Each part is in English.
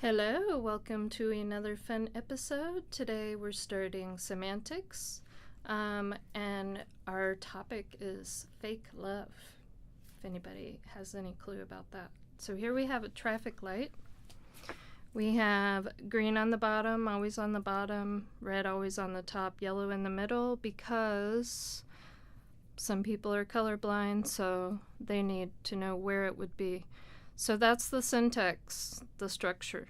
Hello, welcome to another fun episode. Today we're starting semantics, and our topic is fake love, if anybody has any clue about that. So here we have a traffic light. We have green on the bottom, always on the bottom, red always on the top, yellow in the middle, because some people are colorblind, so they need to know where it would be. So that's the syntax, the structure.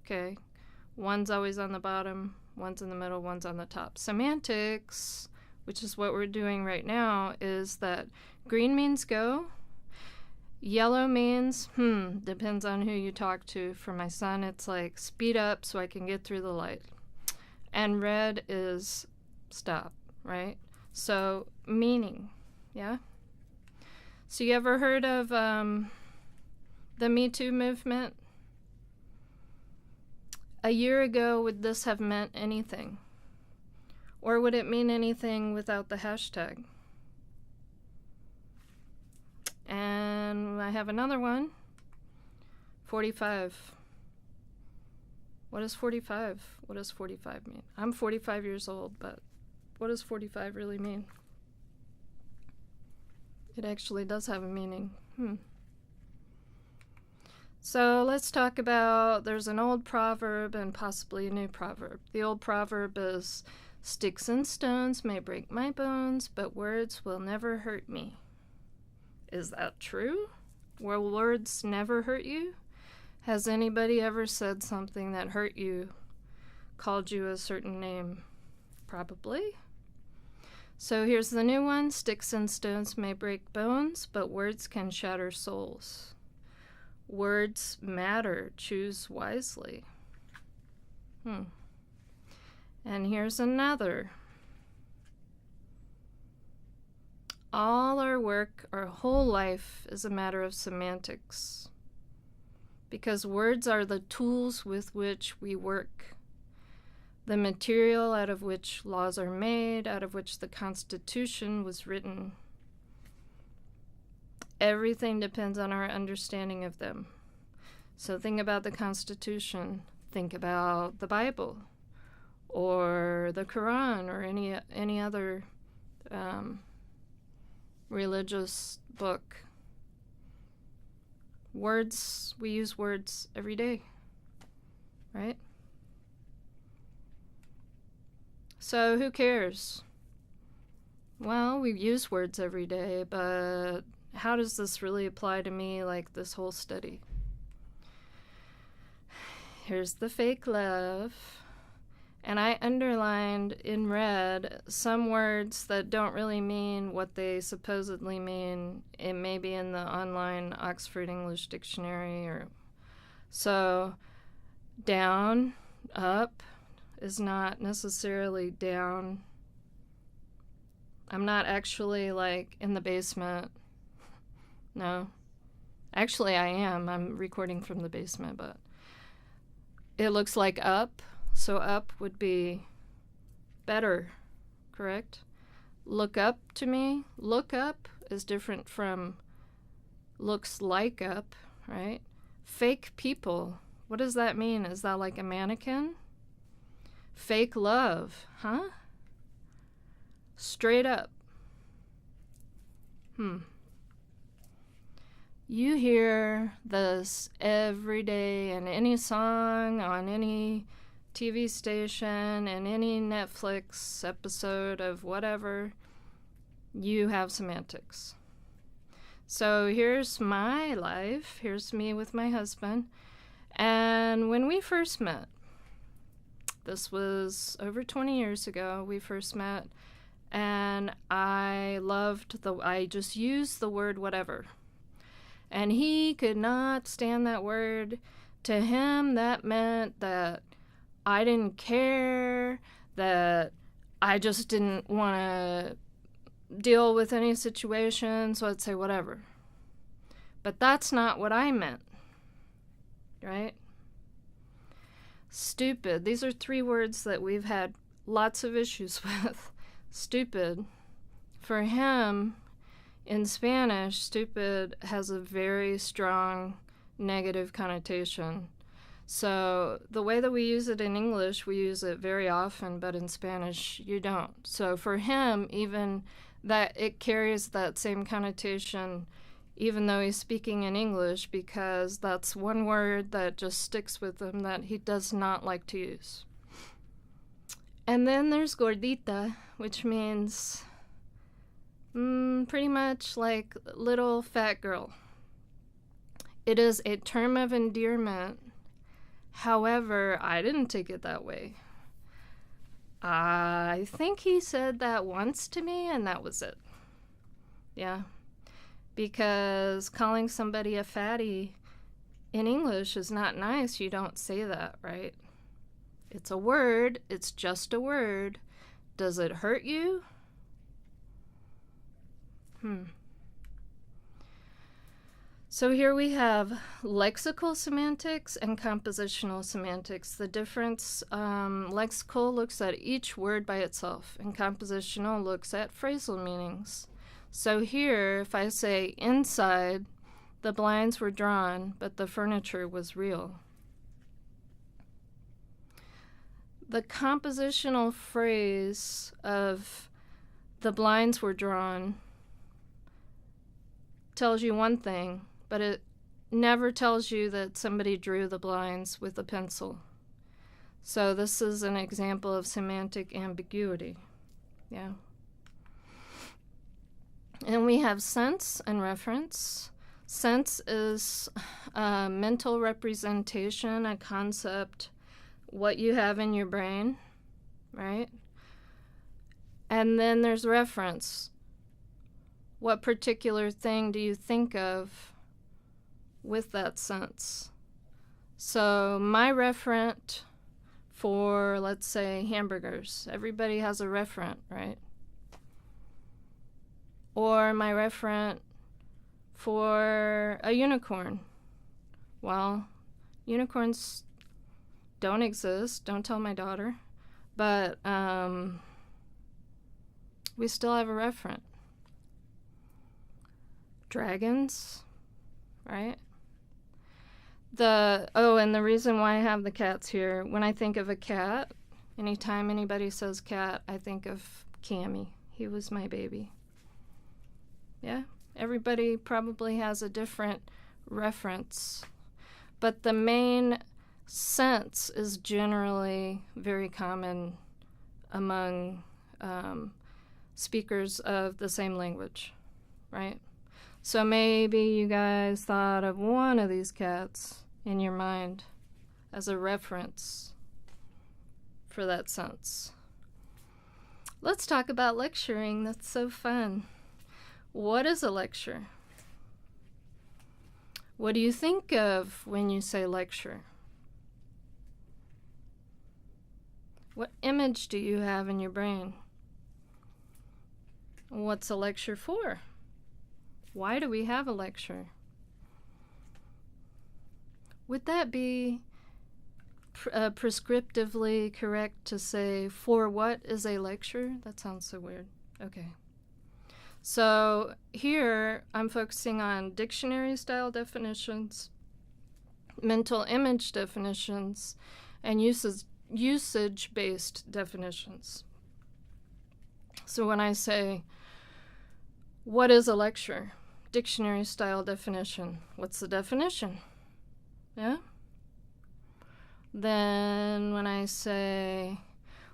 Okay, one's always on the bottom, one's in the middle, one's on the top. Semantics, which is what we're doing right now, is that green means go, yellow means, depends on who you talk to. For my son, it's like speed up so I can get through the light. And red is stop, right? So meaning, yeah? So you ever heard of the Me Too movement? A year ago, would this have meant anything? Or would it mean anything without the hashtag? And I have another one. 45. What is 45? What does 45 mean? I'm 45 years old, but what does 45 really mean? It actually does have a meaning. So let's talk about, there's an old proverb and possibly a new proverb. The old proverb is, sticks and stones may break my bones, but words will never hurt me. Is that true? Will words never hurt you? Has anybody ever said something that hurt you, called you a certain name? Probably. So here's the new one. Sticks and stones may break bones, but words can shatter souls. Words matter. Choose wisely. And here's another. All our work, our whole life, is a matter of semantics. Because words are the tools with which we work. The material out of which laws are made, out of which the Constitution was written. Everything depends on our understanding of them. So think about the Constitution. Think about the Bible or the Quran or any other religious book. Words, we use words every day, right? So who cares? Well, we use words every day, but how does this really apply to me, like this whole study? Here's the fake love. And I underlined in red some words that don't really mean what they supposedly mean. It may be in the online Oxford English Dictionary. So down, up is not necessarily down. I'm not actually like in the basement. No. Actually, I am. I'm recording from the basement, but it looks like up. So up would be better, correct? Look up to me. Look up is different from looks like up, right? Fake people. What does that mean? Is that like a mannequin? Fake love, huh? Straight up. You hear this every day in any song, on any TV station, in any Netflix episode of whatever. You have semantics. So here's my life. Here's me with my husband. And when we first met, this was over 20 years ago, we first met, and I just used the word whatever. And he could not stand that word. To him, that meant that I didn't care, that I just didn't want to deal with any situation, so I'd say whatever. But that's not what I meant, right? Stupid. These are 3 words that we've had lots of issues with. Stupid. For him, in Spanish, stupid has a very strong negative connotation. So the way that we use it in English, we use it very often, but in Spanish, you don't. So for him, even that it carries that same connotation, even though he's speaking in English, because that's one word that just sticks with him that he does not like to use. And then there's gordita, which means pretty much like little fat girl. It is a term of endearment. However, I didn't take it that way. I think he said that once to me, and that was it. Yeah. Because calling somebody a fatty in English is not nice. You don't say that, right? It's a word. It's just a word. Does it hurt you? So here we have lexical semantics and compositional semantics. The difference, lexical looks at each word by itself, and compositional looks at phrasal meanings. So here, if I say inside, the blinds were drawn, but the furniture was real. The compositional phrase of the blinds were drawn tells you one thing, but it never tells you that somebody drew the blinds with a pencil. So this is an example of semantic ambiguity. Yeah. And we have sense and reference. Sense is a mental representation, a concept, what you have in your brain, right? And then there's reference. What particular thing do you think of with that sense? So my referent for, let's say, hamburgers. Everybody has a referent, right? Or my referent for a unicorn. Well, unicorns don't exist. Don't tell my daughter. But we still have a referent. Dragons, right? And the reason why I have the cats here, when I think of a cat, anytime anybody says cat, I think of Cammy. He was my baby. Yeah, everybody probably has a different reference, but the main sense is generally very common among speakers of the same language, right? So maybe you guys thought of one of these cats in your mind as a reference for that sense. Let's talk about lecturing. That's so fun. What is a lecture? What do you think of when you say lecture? What image do you have in your brain? What's a lecture for? Why do we have a lecture? Would that be prescriptively correct to say, for what is a lecture? That sounds so weird. Okay. So here I'm focusing on dictionary-style definitions, mental image definitions, and usage-based definitions. So when I say, what is a lecture? Dictionary-style definition. What's the definition? Yeah? Then when I say,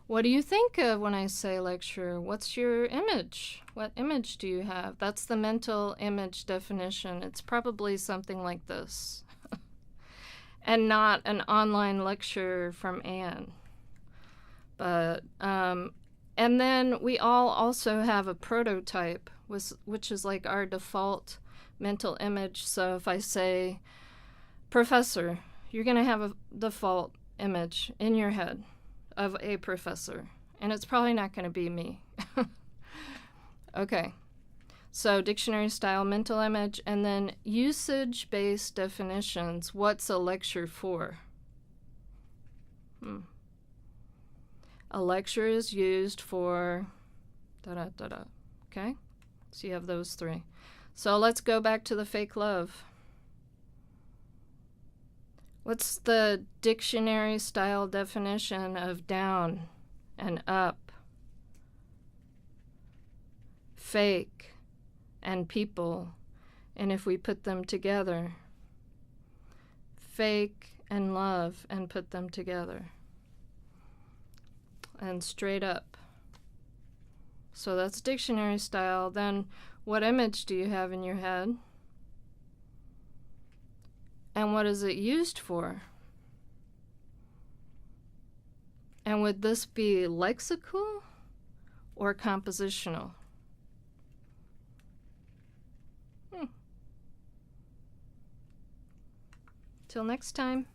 what do you think of when I say lecture? What's your image? What image do you have? That's the mental image definition. It's probably something like this. And not an online lecture from Anne. But, and then we all also have a prototype, which is like our default mental image. So if I say professor, you're going to have a default image in your head of a professor, and it's probably not going to be me. Okay, so dictionary style mental image, and then usage-based definitions. What's a lecture for? A lecture is used for da-da-da-da, okay? So you have those three. So let's go back to the fake love. What's the dictionary style definition of down and up, fake and people, and if we put them together? Fake and love and put them together. And straight up. So that's dictionary style. Then what image do you have in your head? And what is it used for? And would this be lexical or compositional? Till next time.